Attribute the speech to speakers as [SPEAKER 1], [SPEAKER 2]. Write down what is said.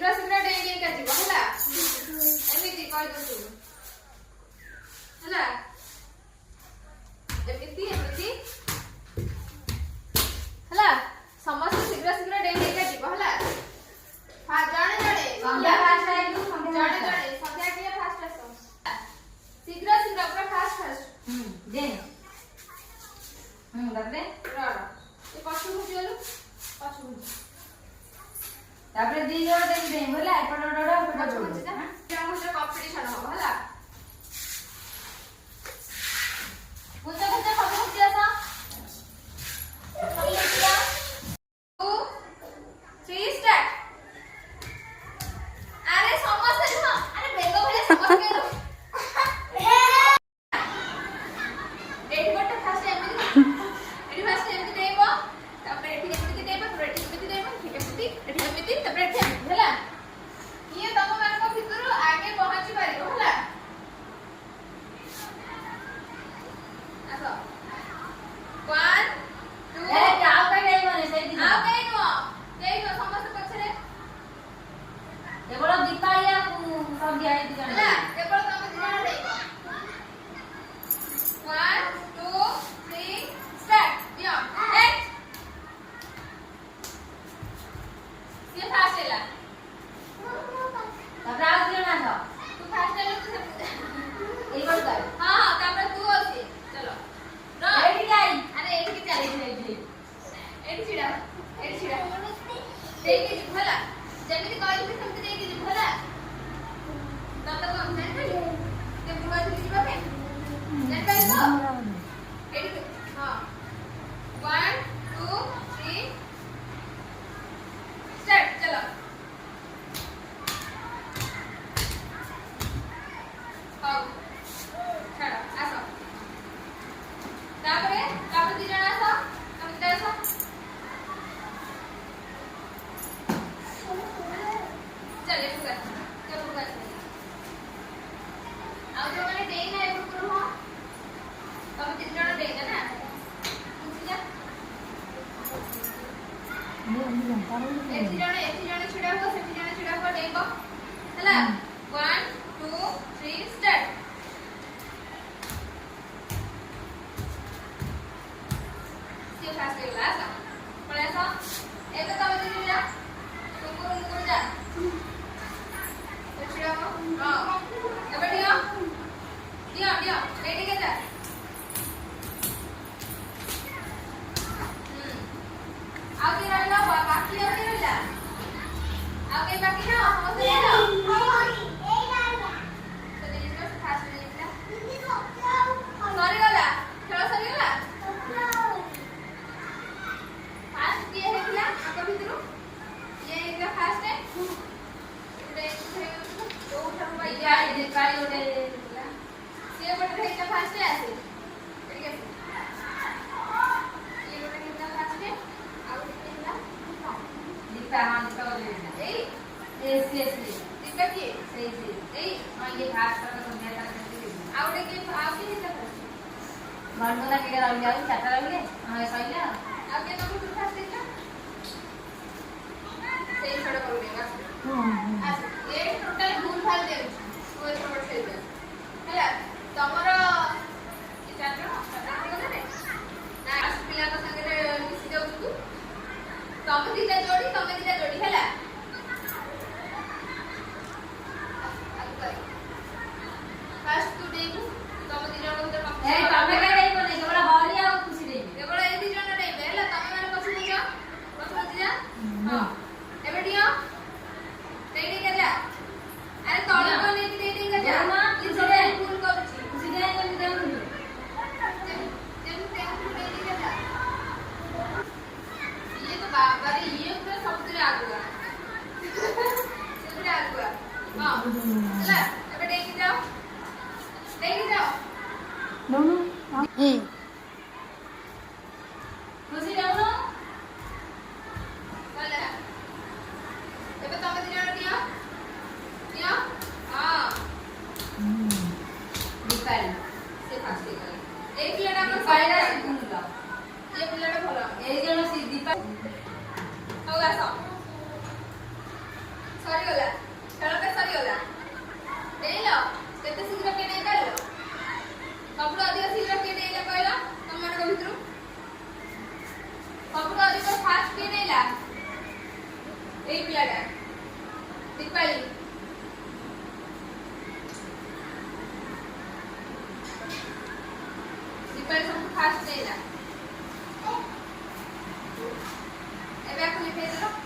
[SPEAKER 1] ଶୀଘ୍ର ଶୀଘ୍ର ଡେଇଁ ଡେଇଁକା ଯିବ ହେଲା ଏମିତି କହିଦଉଛୁ ହେଲା ଏମିତି ଏମିତି ହେଲା ସମସ୍ତେ ଶୀଘ୍ର ଶୀଘ୍ର ଡେଇଁ ଡେଇଁକା ଯିବ ହେଲା ଜଣେ ଜଣେ
[SPEAKER 2] ସନ୍ଧ୍ୟା ଫାଷ୍ଟ ଆଇଲୁ
[SPEAKER 1] ଜଣେ ଜଣେ ସନ୍ଧ୍ୟା କିଏ ଫାଷ୍ଟ ଆସ ଶୀଘ୍ର ଶୀଘ୍ର ପୁରା ଫାଷ୍ଟ ଫାଷ୍ଟ
[SPEAKER 2] ଦେ ତାପରେ
[SPEAKER 1] ରଡ଼ ଏ ପଛକୁ ଘୁଞ୍ଚିଗଲୁ ପଛକୁ
[SPEAKER 2] ତାପରେ ଦି ଜଣ ଦେଖି ଦେଇ ହେଲା ଏପଟ ଡଡ ଏପଟ
[SPEAKER 1] ପଛକୁ
[SPEAKER 2] ଡଡ
[SPEAKER 1] ଘୁଞ୍ଚି자 ଜଣଙ୍କ କମ୍ପିଟିସନ ହବ ହେଲା ଘୁଞ୍ଚ ଘୁଞ୍ଚ ସବୁ ଘୁଞ୍ଚି ଆସ ସବୁ ଘୁଞ୍ଚିଆ 2 3 ଷ୍ଟାର୍ଟ ଆରେ ସମସ୍ତେ ନୁହଁ ଆରେ ବେଗ ଭଳିଆ ସମସ୍ତେ ଏଠି ଗୋଟେ ଫାଷ୍ଟ ଏଠି ଫାଷ୍ଟ ଏମିତି ଦେବ ତାପରେ ଏଠି ଏମିତି ଦେବ ତାପରେ ଏଠି ଏମିତି ଦେବ ଏଠି ଏମିତି ତାପରେ ଏଠି ଏମିତି ହେଲା ଇଏ ତମ ମାନଙ୍କ ଭିତରୁ ଆଗେ ପହଞ୍ଚି ପାରିବ ହେଲା ଆସ 1 2
[SPEAKER 2] ଏ ଯାଉ କାଇ ଦେଇ মানে ସେଇ ଦିନ
[SPEAKER 1] ଆଉ କେହି ନୁହଁ ସମସ୍ତେ ପଛରେ
[SPEAKER 2] କେବଳ ଦୀପାଳିଆ ସନ୍ଧ୍ୟା ଏଇ ଦି ଜଣ
[SPEAKER 1] ହେଲା କେବଳ ତମେ ଦି ଜଣ ଦେଇବ 1 2 3 ଷ୍ଟାର୍ଟ ଦିଅ ନେକ୍ସଟ ସିଏ ଫାଷ୍ଟ ହେଲା
[SPEAKER 2] ତାପରେ ଆଉ ଦି ଜଣ ଆସ
[SPEAKER 1] ତୁ ଫାଷ୍ଟ ହେଲୁ ତୁ
[SPEAKER 2] ଏଇ ବଡ଼ ଗାଇ
[SPEAKER 1] ହଁ ହଁ ତାପରେ ତୁ ଅଛି ଚलो ର
[SPEAKER 2] ଏଇଠି ଯାଇ
[SPEAKER 1] ଆରେ ଏଇଠି ଚାଲି ଏଇଠି ଛିଡ଼ା ଦେଇକି ଯିବୁ ହେଲା ଯେମିତି କହିଥିଲି ସେମିତି ଦେଇକି ଯିବୁ ହେଲା ତତେ କଣ ଜାଣିପାରିଲି କେମିତି କହିଥିଲି ଯିବା ପାଇଁ ଜାଣିପାରିଲ ଏଇଠି ହଁ 1 2 3 ଷ୍ଟାର୍ଟ ଚलो ହଉ ଛାଡ଼ ଆସ ତାପରେ ଦି ଜଣ ଆସ ତମେ ଦିଟା ଆସ चल एक कर चल कर ଆଉ जो मैंने देई ना एक करो हां तब तीन जण देई ना पूछ जा एक जण छिड़ा हुआ से जण छिड़ा हुआ देबो हला 1 2 3 स्टार्ट से फास्ट क्लास पळे आसा एक तब दे जा तुमको जा छिड़ा हो हां एबे दियो रेडी के जा आगे रहला बाकी आगे रहला आगे बाकी ना समझ ले लो तो देखो फास्ट देखला सॉरी गला खेल सॉरी गला फास्ट किए हेला आको भितरु ये एकला फास्ट है तो उठम भाई
[SPEAKER 2] या ये काली ओडे
[SPEAKER 1] से बट हेला फास्ट है आसे ठीक है ये बट हेला फास्ट है आउ हेला
[SPEAKER 2] दीपा हां दीपा ओडे
[SPEAKER 1] ए
[SPEAKER 2] एस
[SPEAKER 1] दीपा की
[SPEAKER 2] सही से
[SPEAKER 1] ए
[SPEAKER 2] हां ये फास्ट कर सन्ध्या कर
[SPEAKER 1] आउटे के आउ के हेला
[SPEAKER 2] मनमोना के रही जाऊ चाटा रही हां सहीला
[SPEAKER 1] आगे तो कुछ फास्ट देखा सही छोड़ कर देगा आज ये टोटल भूल भाल दे वो छोड़ से दे हैला तमरो ये चाटो गले ना आज पिला का संगे मिसी जाऊ तू तमे दिला जोड़ी हैला फास्ट तू देबू तमे दिला को तो
[SPEAKER 2] ए तमे का नहीं बोले केवल हरी आ खुशी देई
[SPEAKER 1] केवल ए दी जण नहीं बेला तमे माने पछु जा हां एबे दियो रेडी कर जा अरे तळे को नहीं रेडी कर जा
[SPEAKER 2] ना
[SPEAKER 1] ये सब फुल कर छी
[SPEAKER 2] खुशी दे नहीं देऊ
[SPEAKER 1] जब ते रेडी कर जा ये तो बाबा रे ये पूरा समुद्र आ गया समुद्र आ गया हां चला एबे देख जाओ
[SPEAKER 3] No, no. Hey.
[SPEAKER 2] खुशी जाऊ
[SPEAKER 1] चला एबे तमे दी जण दियो हां
[SPEAKER 2] दीपाली
[SPEAKER 1] से फास्ट कर एक पिलाटा को
[SPEAKER 2] दीपाली सिकुला
[SPEAKER 1] ये पिलाटा भलो
[SPEAKER 2] ए जण सी दीपा
[SPEAKER 1] हो गया सब सॉरी ଏଇ ପିଲାଟା ଦୀପାଳି ଦୀପାଳି ସବୁଠୁ ଫାଷ୍ଟ ନେଇଲା ଏବେ ଆକୁ ଲିଖେଇ ଦେଲ